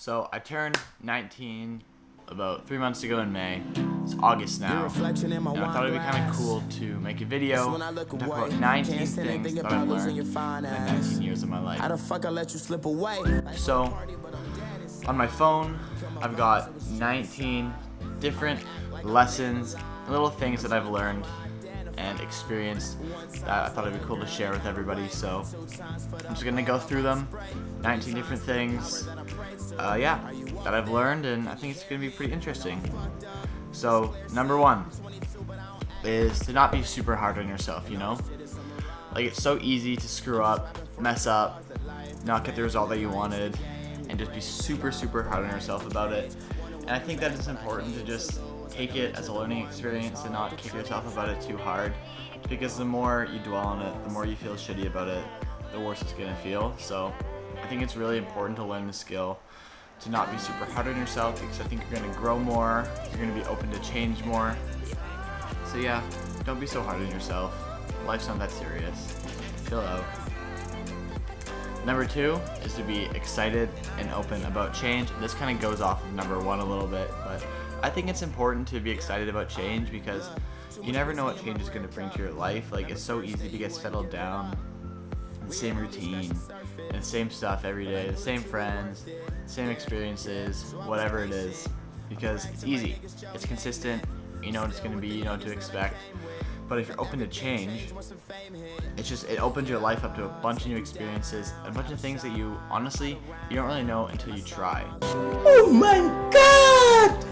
So I turned 19 about 3 months ago in May. It's August now. And I thought it'd be kind of cool to make a video and talk about 19 things that I've learned in the 19 years of my life. So on my phone, I've got 19 different lessons, little things that I've learned and experienced that I thought it'd be cool to share with everybody. So I'm just gonna go through them, 19 different things, that I've learned, and I think it's gonna be pretty interesting. So number one is to not be super hard on yourself, you know? Like, it's so easy to screw up, mess up, not get the result that you wanted, and just be super, super hard on yourself about it. And I think that it's important to just take it as a learning experience and not kick yourself about it too hard, because the more you dwell on it, the more you feel shitty about it, the worse it's gonna feel. So I think it's really important to learn the skill to not be super hard on yourself, because I think you're gonna grow more, you're gonna be open to change more. So yeah, don't be so hard on yourself. Life's not that serious. Chill out. Number two is to be excited and open about change. This kind of goes off of number one a little bit, but I think it's important to be excited about change because you never know what change is going to bring to your life. Like, it's so easy to get settled down in the same routine and the same stuff every day, the same friends, same experiences, whatever it is, because it's easy, it's consistent, you know what it's going to be, you know what to expect. But if you're open to change, it opens your life up to a bunch of new experiences, a bunch of things that you honestly don't really know until you try. Oh my God!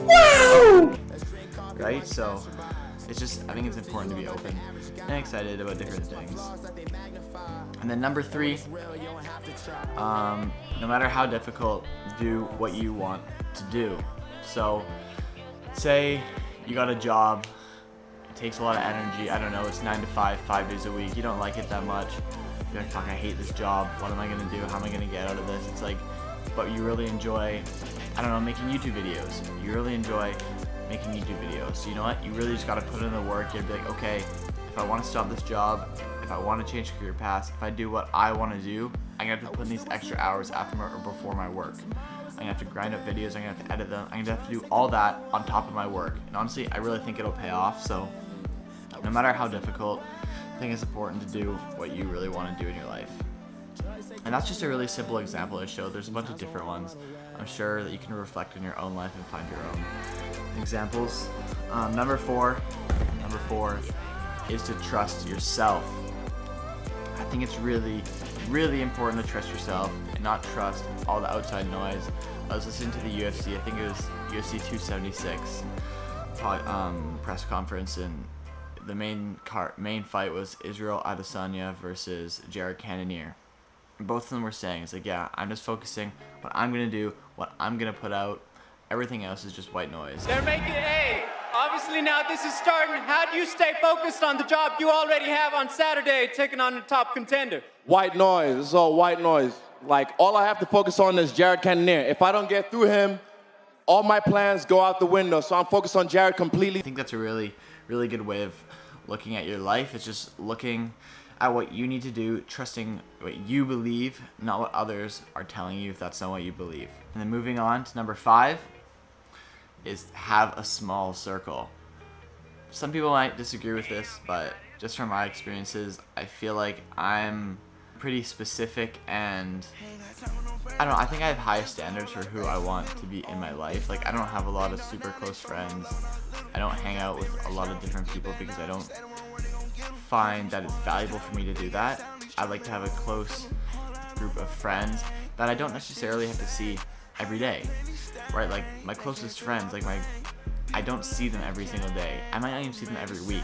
Wow! Right? So I think it's important to be open and excited about different things. And then number three, no matter how difficult, do what you want to do. So say you got a job, it takes a lot of energy, I don't know, it's 9 to 5, 5 days a week, you don't like it that much, you're like, fuck, I hate this job, what am I gonna do, how am I gonna get out of this? It's like, but you really enjoy, I don't know, making YouTube videos, you really enjoy making YouTube videos, so you know what, you really just gotta put in the work. You'd be like, okay, if I want to stop this job, if I want to change career paths, if I do what I want to do, I'm gonna have to put in these extra hours after or before my work. I'm gonna have to grind up videos, I'm gonna have to edit them, I'm gonna have to do all that on top of my work. And honestly, I really think it'll pay off. So no matter how difficult, I think it's important to do what you really want to do in your life. And that's just a really simple example I showed. There's a bunch of different ones. I'm sure that you can reflect in your own life and find your own examples. Number four is to trust yourself. I think it's really, really important to trust yourself and not trust all the outside noise. I was listening to the UFC, I think it was UFC 276 press conference, and the main fight was Israel Adesanya versus Jared Cannonier. Both of them were saying, it's like, yeah, I'm just focusing what I'm gonna do, what I'm gonna put out. Everything else is just white noise. They're making obviously now this is starting. How do you stay focused on the job you already have on Saturday, taking on the top contender? White noise. It's all white noise. Like, all I have to focus on is Jared Cannonier. If I don't get through him, all my plans go out the window. So I'm focused on Jared completely. I think that's a really, really good way of looking at your life. It's just looking at what you need to do, trusting what you believe, not what others are telling you if that's not what you believe. And then moving on to number 5 is have a small circle. Some people might disagree with this, but just from my experiences, I feel like I'm pretty specific, and I don't know, I think I have high standards for who I want to be in my life. Like, I don't have a lot of super close friends. I don't hang out with a lot of different people because I don't find that it's valuable for me to do that. I like to have a close group of friends that I don't necessarily have to see every day, right? Like, my closest friends, I don't see them every single day. I might not even see them every week,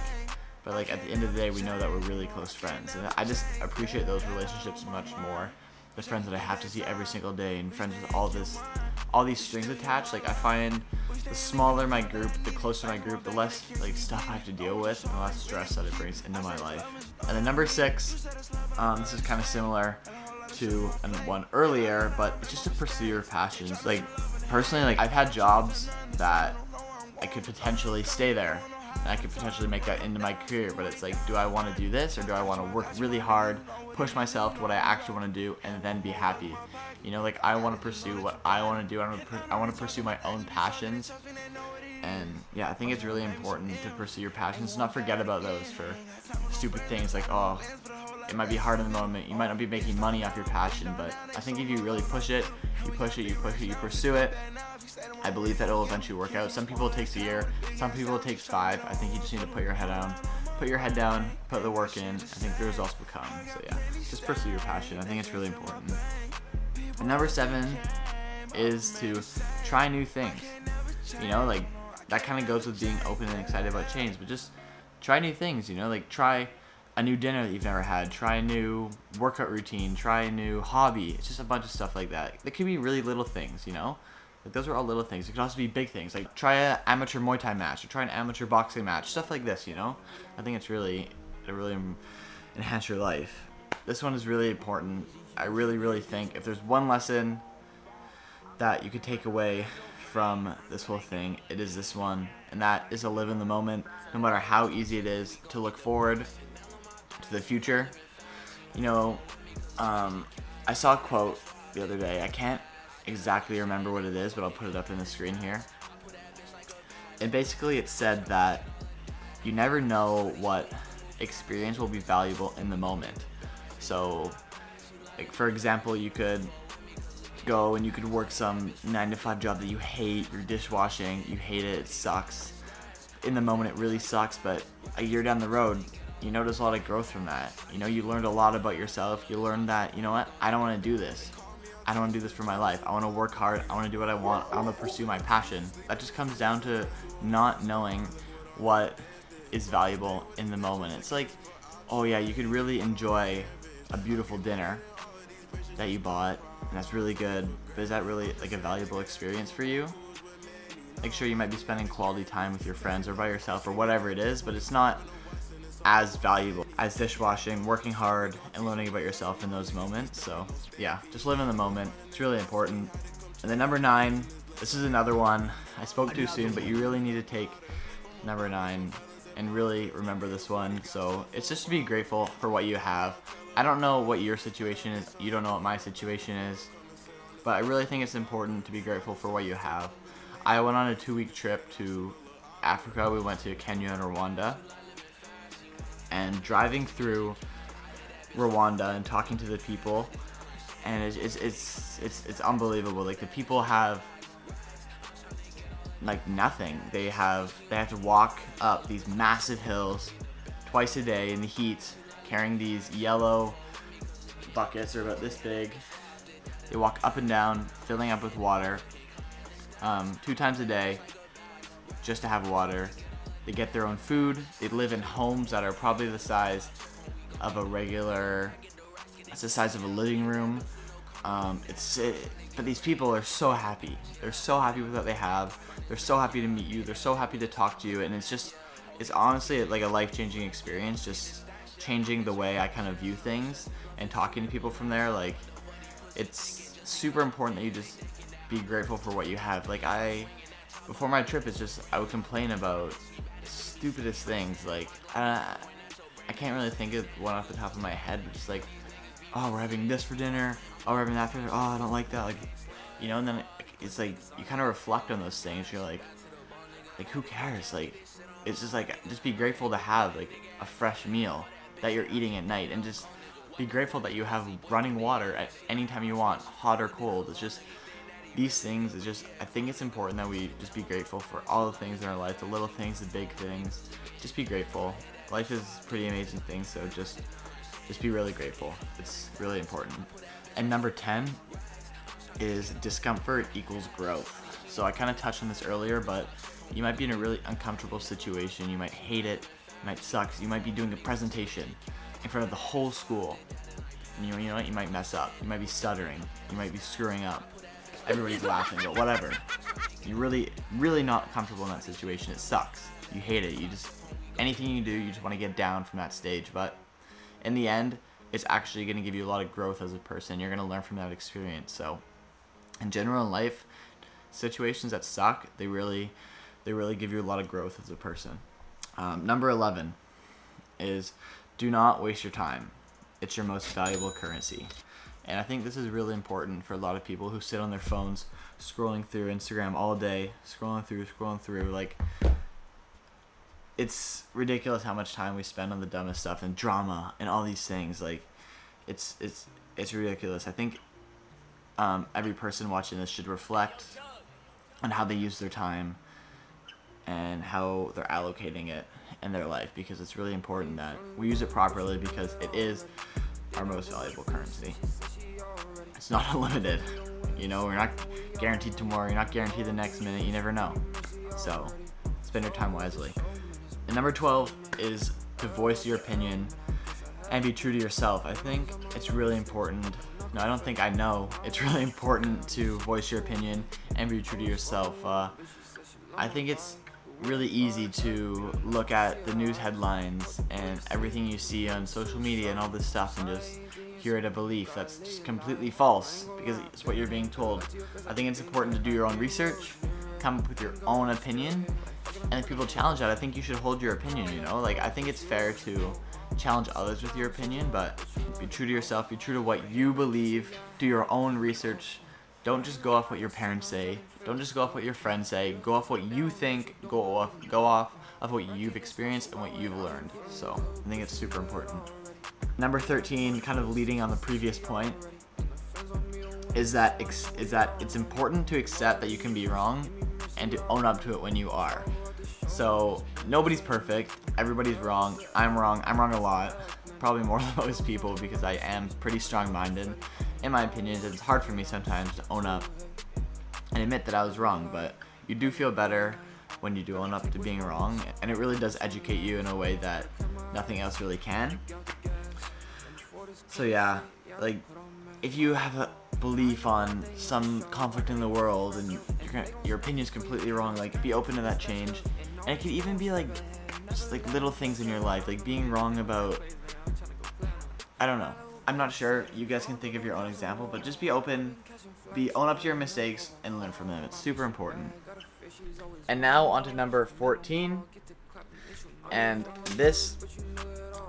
but like, at the end of the day, we know that we're really close friends, and I just appreciate those relationships much more. The friends that I have to see every single day, and friends with all these strings attached. Like, I find the smaller my group, the closer my group, the less like stuff I have to deal with, and the less stress that it brings into my life. And then number 6, this is kind of similar to one earlier, but it's just to pursue your passions. Like, personally, like, I've had jobs that I could potentially stay there and I could potentially make that into my career. But it's like, do I want to do this, or do I want to work really hard, push myself to what I actually want to do, and then be happy? You know, like, I want to pursue what I want to do. I want to pursue my own passions. And yeah, I think it's really important to pursue your passions, not forget about those for stupid things like, oh, it might be hard in the moment, you might not be making money off your passion, but I think if you really push it, you pursue it, I believe that it'll eventually work out. Some people it takes a year, some people it takes 5. I think you just need to put your head down, put the work in. I think the results will come. So yeah, just pursue your passion. I think it's really important. And number 7 is to try new things. You know, like, that kind of goes with being open and excited about change, but just try new things, you know, like, try a new dinner that you've never had, try a new workout routine, try a new hobby. It's just a bunch of stuff like that. It could be really little things, you know, like, those are all little things. It could also be big things, like try an amateur Muay Thai match, or try an amateur boxing match, stuff like this, you know. I think it really enhance your life. This one is really important. I really think if there's one lesson that you could take away from this whole thing, it is this one, and that is to live in the moment, no matter how easy it is, to look forward to the future. You know, I saw a quote the other day. I can't exactly remember what it is, but I'll put it up in the screen here. And basically it said that you never know what experience will be valuable in the moment. So, like, for example, you could go and you could work some 9-to-5 job that you hate, you're dishwashing, you hate it, it sucks. In the moment it really sucks, but a year down the road, you notice a lot of growth from that. You know, you learned a lot about yourself. You learned that, you know what, I don't want to do this. I don't want to do this for my life. I want to work hard. I want to do what I want. I want to pursue my passion. That just comes down to not knowing what is valuable in the moment. It's like, oh yeah, you could really enjoy a beautiful dinner that you bought, and that's really good, but is that really like a valuable experience for you? Like, sure, you might be spending quality time with your friends or by yourself or whatever it is, but it's not as valuable as dishwashing, working hard, and learning about yourself in those moments. So yeah, just live in the moment. It's really important. And then number 9, this is another one I spoke too soon, but you really need to take number 9 and really remember this one. So it's just to be grateful for what you have. I don't know what your situation is. You don't know what my situation is. But I really think it's important to be grateful for what you have. I went on a 2-week trip to Africa. We went to Kenya and Rwanda. And driving through Rwanda and talking to the people, and it's unbelievable. Like, the people have like nothing. They have to walk up these massive hills twice a day in the heat, carrying these yellow buckets. They're about this big. They walk up and down, filling up with water, 2 times a day, just to have water. They get their own food. They live in homes that are probably the size of a regular, it's the size of a living room. But these people are so happy. They're so happy with what they have. They're so happy to meet you. They're so happy to talk to you. And it's honestly like a life-changing experience, just changing the way I kind of view things and talking to people from there. Like, it's super important that you just be grateful for what you have. Like, before my trip, I would complain about stupidest things. Like, I can't really think of one off the top of my head, but just like, oh, we're having this for dinner, oh, we're having that for dinner, oh, I don't like that, like, you know. And then it's like, you kind of reflect on those things. You're like who cares? Like, it's just like, just be grateful to have like a fresh meal that you're eating at night, and just be grateful that you have running water at any time you want, hot or cold. It's just these things. It's just, I think it's important that we just be grateful for all the things in our life, the little things, the big things. Just be grateful. Life is a pretty amazing thing, so just be really grateful. It's really important. And number 10 is discomfort equals growth. So I kind of touched on this earlier, but you might be in a really uncomfortable situation. You might hate it. It might suck. You might be doing a presentation in front of the whole school. And you know what? You might mess up. You might be stuttering. You might be screwing up. Everybody's laughing, but whatever. You're really not comfortable in that situation. It sucks. You hate it. Anything you do, you just want to get down from that stage. But in the end, it's actually going to give you a lot of growth as a person. You're going to learn from that experience. So in general in life, situations that suck, they really give you a lot of growth as a person. Number 11 is do not waste your time. It's your most valuable currency. And I think this is really important for a lot of people who sit on their phones scrolling through Instagram all day, scrolling through. Like, it's ridiculous how much time we spend on the dumbest stuff and drama and all these things. Like, it's ridiculous. I think every person watching this should reflect on how they use their time and how they're allocating it in their life, because it's really important that we use it properly, because it is our most valuable currency. It's not unlimited. You know, we're not guaranteed tomorrow. You're not guaranteed the next minute. You never know. So spend your time wisely. And number 12 is to voice your opinion and be true to yourself. I think it's really important. No, I don't think I know. It's really important to voice your opinion and be true to yourself. I think it's really easy to look at the news headlines and everything you see on social media and all this stuff and just hear it a belief that's just completely false because it's what you're being told. I think it's important to do your own research, come up with your own opinion, and if people challenge that, I think you should hold your opinion, you know? Like, I think it's fair to challenge others with your opinion, but be true to yourself, be true to what you believe, do your own research. Don't just go off what your parents say. Don't just go off what your friends say. Go off what you think. Go off of what you've experienced and what you've learned. So I think it's super important. Number 13, kind of leading on the previous point, is that it's important to accept that you can be wrong and to own up to it when you are. So nobody's perfect. Everybody's wrong. I'm wrong a lot. Probably more than most people, because I am pretty strong-minded in my opinions. It's hard for me sometimes to own up and admit that I was wrong, but you do feel better when you do own up to being wrong, and it really does educate you in a way that nothing else really can. So yeah, like, if you have a belief on some conflict in the world and your opinion's completely wrong, like, be open to that change. And it could even be like just like little things in your life, like being wrong about, I don't know, I'm not sure, you guys can think of your own example, but just be open, own up to your mistakes and learn from them. It's super important. And now on to number 14, and this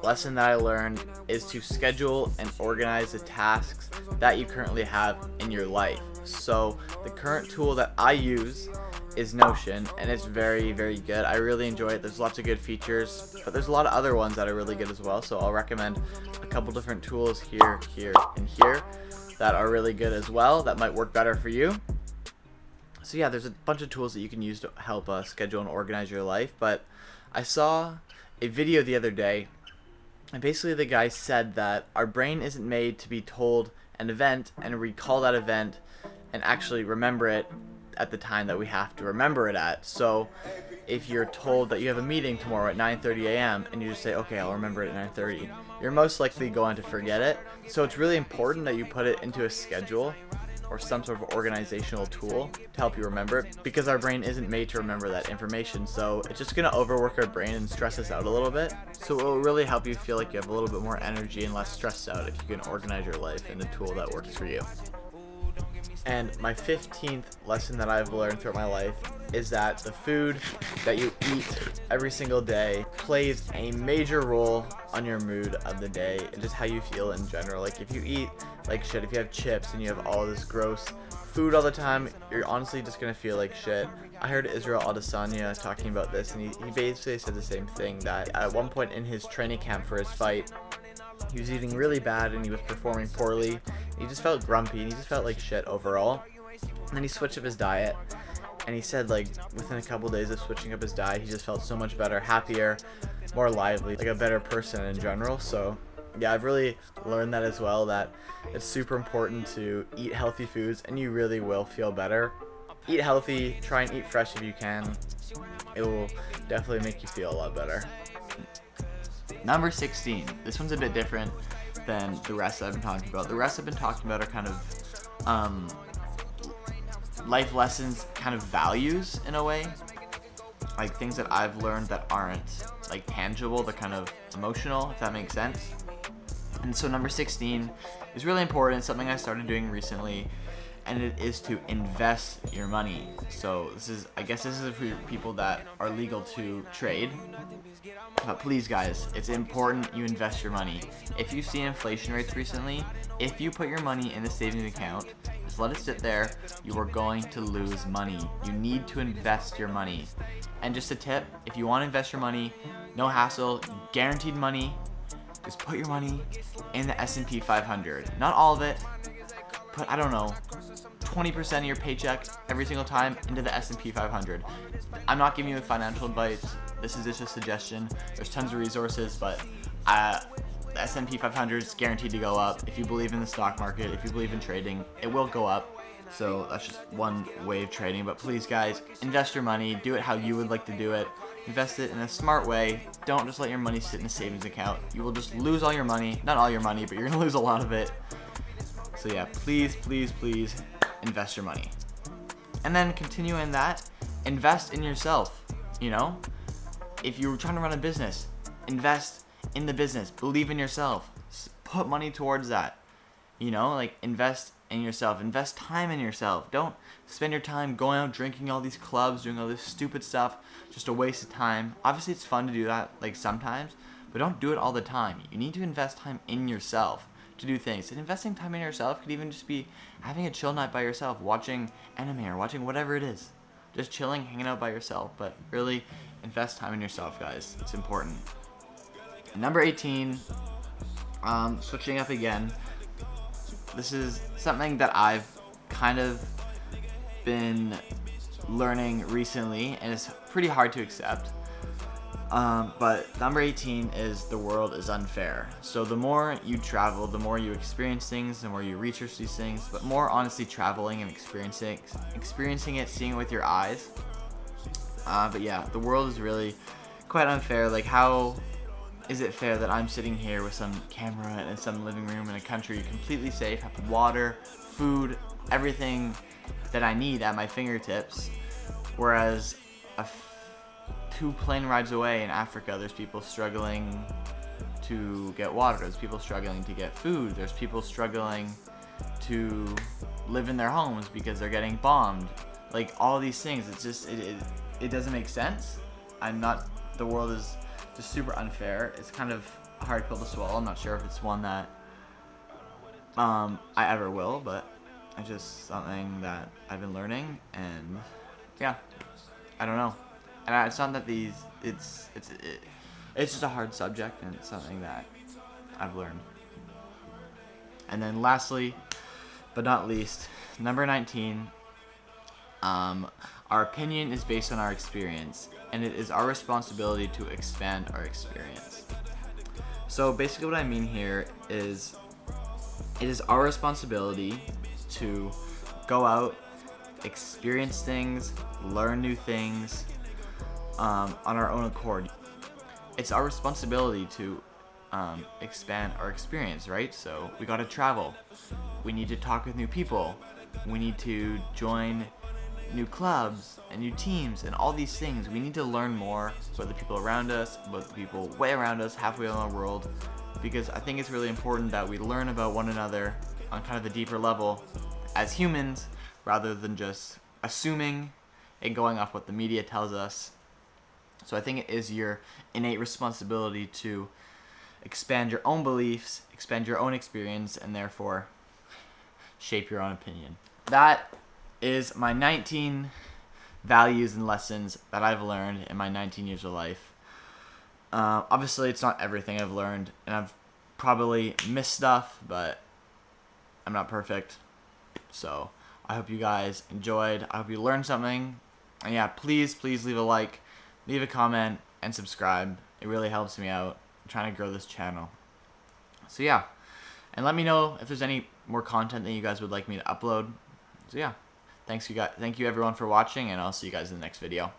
lesson that I learned is to schedule and organize the tasks that you currently have in your life. So the current tool that I use is Notion, and it's very, very good. I really enjoy it. There's lots of good features, but there's a lot of other ones that are really good as well. So I'll recommend a couple different tools here, and here that are really good as well, that might work better for you. So yeah, there's a bunch of tools that you can use to help schedule and organize your life. But I saw a video the other day, and basically the guy said that our brain isn't made to be told an event and recall that event and actually remember it at the time that we have to remember it at. So if you're told that you have a meeting tomorrow at 9:30 a.m. and you just say, okay, I'll remember it at 9:30, you're most likely going to forget it. So it's really important that you put it into a schedule or some sort of organizational tool to help you remember it, because our brain isn't made to remember that information. So it's just going to overwork our brain and stress us out a little bit. So it will really help you feel like you have a little bit more energy and less stressed out if you can organize your life in a tool that works for you. And my 15th lesson that I've learned throughout my life is that the food that you eat every single day plays a major role on your mood of the day and just how you feel in general. Like, if you eat like shit, if you have chips and you have all this gross food all the time, you're honestly just gonna feel like shit. I heard Israel Adesanya talking about this, and he basically said the same thing, that at one point in his training camp for his fight, he was eating really bad and he was performing poorly. He just felt grumpy and he just felt like shit overall. And then he switched up his diet, and he said, like, within a couple days of switching up his diet, he just felt so much better, happier, more lively, like a better person in general. So yeah, I've really learned that as well, that it's super important to eat healthy foods and you really will feel better. Eat healthy, try and eat fresh if you can. It will definitely make you feel a lot better. Number 16. This one's a bit different than the rest I've been talking about. The rest I've been talking about are kind of life lessons, kind of values in a way. Like things that I've learned that aren't like tangible, they're kind of emotional, if that makes sense. And so number 16 is really important. It's something I started doing recently, and it is to invest your money. So I guess this is for people that are legal to trade. But please guys, it's important you invest your money. If you see inflation rates recently, if you put your money in a savings account, just let it sit there, you are going to lose money. You need to invest your money. And just a tip, if you want to invest your money, no hassle, guaranteed money, just put your money in the S&P 500. Not all of it, put, I don't know, 20% of your paycheck every single time into the S&P 500. I'm not giving you financial advice. This is just a suggestion. There's tons of resources, but the S&P 500 is guaranteed to go up. If you believe in the stock market, if you believe in trading, it will go up. So that's just one way of trading. But please guys, invest your money. Do it how you would like to do it. Invest it in a smart way. Don't just let your money sit in a savings account. You will just lose all your money. Not all your money, but you're going to lose a lot of it. So yeah, please, please, please invest your money. And then continuing that, invest in yourself. You know, if you're trying to run a business, invest in the business. Believe in yourself. Put money towards that. You know, like invest in yourself. Invest time in yourself. Don't spend your time going out drinking all these clubs, doing all this stupid stuff. Just a waste of time. Obviously, it's fun to do that like sometimes, but don't do it all the time. You need to invest time in yourself to do things. And investing time in yourself could even just be having a chill night by yourself, watching anime or watching whatever it is. Just chilling, hanging out by yourself. But really, invest time in yourself, guys. It's important. Number 18, switching up again. This is something that I've kind of been learning recently, and it's pretty hard to accept. But number 18 is the world is unfair. So the more you travel, the more you experience things, the more you research these things, but more honestly traveling and experiencing it, seeing it with your eyes. But yeah, the world is really quite unfair. Like, how is it fair that I'm sitting here with some camera in some living room in a country completely safe, have water, food, everything that I need at my fingertips, whereas 2 plane rides away in Africa, there's people struggling to get water, there's people struggling to get food, there's people struggling to live in their homes because they're getting bombed. Like, all these things, it's just, it doesn't make sense. The world is just super unfair. It's kind of a hard pill to swallow. I'm not sure if it's one that I ever will, but it's just something that I've been learning, and yeah, I don't know. And it's not that it's just a hard subject, and it's something that I've learned. And then lastly, but not least, number 19, our opinion is based on our experience, and it is our responsibility to expand our experience. So basically what I mean here is, it is our responsibility to go out, experience things, learn new things, on our own accord. It's our responsibility to expand our experience, right? So we gotta travel. We need to talk with new people. We need to join new clubs and new teams and all these things. We need to learn more about the people around us, about the people way around us, halfway around the world, because I think it's really important that we learn about one another on kind of a deeper level as humans, rather than just assuming and going off what the media tells us. So I think it is your innate responsibility to expand your own beliefs, expand your own experience, and therefore shape your own opinion. That is my 19 values and lessons that I've learned in my 19 years of life. Obviously, it's not everything I've learned, and I've probably missed stuff, but I'm not perfect. So I hope you guys enjoyed. I hope you learned something. And yeah, please leave a like, leave a comment, and subscribe. It really helps me out. I'm trying to grow this channel. So yeah, and let me know if there's any more content that you guys would like me to upload. So yeah, thank you everyone for watching, and I'll see you guys in the next video.